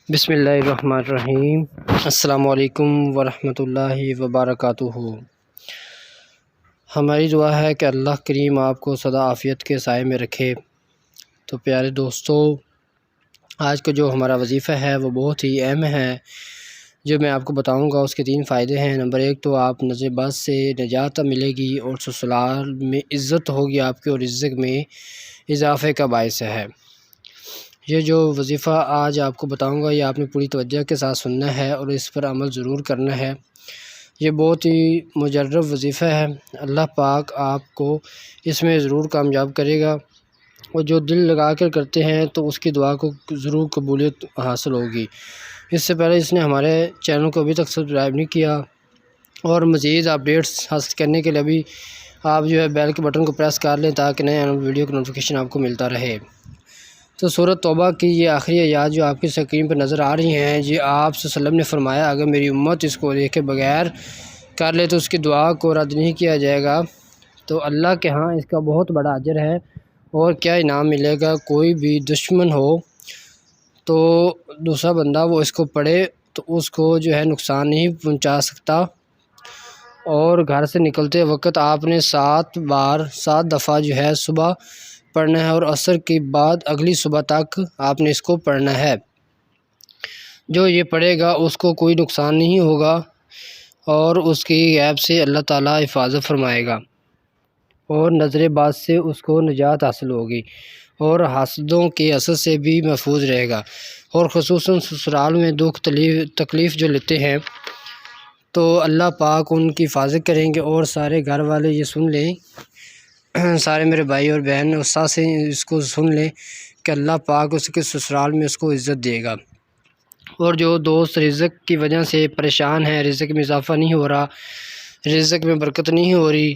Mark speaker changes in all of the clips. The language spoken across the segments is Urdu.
Speaker 1: بسم اللہ الرحمن الرحیم۔ السلام علیکم ورحمۃ اللہ وبرکاتہ۔ ہماری دعا ہے کہ اللہ کریم آپ کو سدا عافیت کے سائے میں رکھے۔ تو پیارے دوستو، آج کا جو ہمارا وظیفہ ہے وہ بہت ہی اہم ہے، جو میں آپ کو بتاؤں گا۔ اس کے 3 فائدے ہیں۔ نمبر 1 تو آپ نظر باد سے نجات ملے گی اور سسرال میں عزت ہوگی آپ کی، اور رزق میں اضافے کا باعث ہے۔ یہ جو وظیفہ آج آپ کو بتاؤں گا یہ آپ نے پوری توجہ کے ساتھ سننا ہے اور اس پر عمل ضرور کرنا ہے۔ یہ بہت ہی مجرب وظیفہ ہے، اللہ پاک آپ کو اس میں ضرور کامیاب کرے گا، اور جو دل لگا کر کرتے ہیں تو اس کی دعا کو ضرور قبولیت حاصل ہوگی۔ اس سے پہلے اس نے ہمارے چینل کو ابھی تک سبسکرائب نہیں کیا، اور مزید اپڈیٹس حاصل کرنے کے لیے ابھی آپ جو ہے بیل کے بٹن کو پریس کر لیں تاکہ نئے ویڈیو کا نوٹیفیکیشن آپ کو ملتا رہے۔ تو سورہ توبہ کی یہ آخری آیات جو آپ کی اسکرین پر نظر آ رہی ہیں، جی آپ صلی اللہ علیہ وسلم نے فرمایا اگر میری امت اس کو دیکھے بغیر کر لے تو اس کی دعا کو رد نہیں کیا جائے گا، تو اللہ کے ہاں اس کا بہت بڑا اجر ہے اور کیا انعام ملے گا۔ کوئی بھی دشمن ہو تو دوسرا بندہ وہ اس کو پڑھے تو اس کو جو ہے نقصان نہیں پہنچا سکتا، اور گھر سے نکلتے وقت آپ نے 7 دفعہ جو ہے صبح پڑھنا ہے، اور عصر کے بعد اگلی صبح تک آپ نے اس کو پڑھنا ہے۔ جو یہ پڑھے گا اس کو کوئی نقصان نہیں ہوگا، اور اس کی غیب سے اللہ تعالیٰ حفاظت فرمائے گا، اور نظر باد سے اس کو نجات حاصل ہوگی، اور حاسدوں کے اثر سے بھی محفوظ رہے گا۔ اور خصوصاً سسرال میں دکھ تکلیف جو لیتے ہیں تو اللہ پاک ان کی حفاظت کریں گے۔ اور سارے گھر والے یہ سن لیں، سارے میرے بھائی اور بہن استاد سے اس کو سن لیں کہ اللہ پاک اس کے سسرال میں اس کو عزت دے گا۔ اور جو دوست رزق کی وجہ سے پریشان ہیں، رزق میں اضافہ نہیں ہو رہا، رزق میں برکت نہیں ہو رہی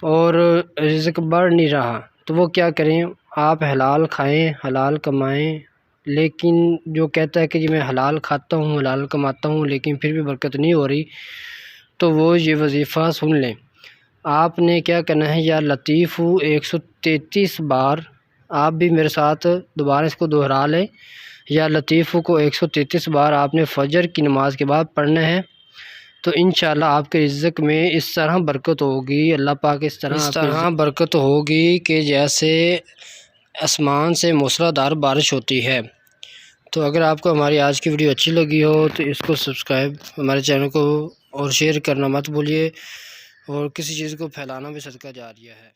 Speaker 1: اور رزق بڑھ نہیں رہا، تو وہ کیا کریں؟ آپ حلال کھائیں، حلال کمائیں۔ لیکن جو کہتا ہے کہ جی میں حلال کھاتا ہوں، حلال کماتا ہوں لیکن پھر بھی برکت نہیں ہو رہی، تو وہ یہ وظیفہ سن لیں۔ آپ نے کیا کرنا ہے، یا لطیف 133 بار، آپ بھی میرے ساتھ دوبارہ اس کو دہرا لیں، یا لطیف کو 133 بار آپ نے فجر کی نماز کے بعد پڑھنا ہے، تو انشاءاللہ آپ کے رزق میں اس طرح برکت ہوگی، اللہ پاک اس طرح برکت ہوگی کہ جیسے آسمان سے موسلادھار بارش ہوتی ہے۔ تو اگر آپ کو ہماری آج کی ویڈیو اچھی لگی ہو تو اس کو سبسکرائب ہمارے چینل کو اور شیئر کرنا مت بھولیے، اور کسی چیز کو پھیلانا بھی صدقہ جاریہ ہے۔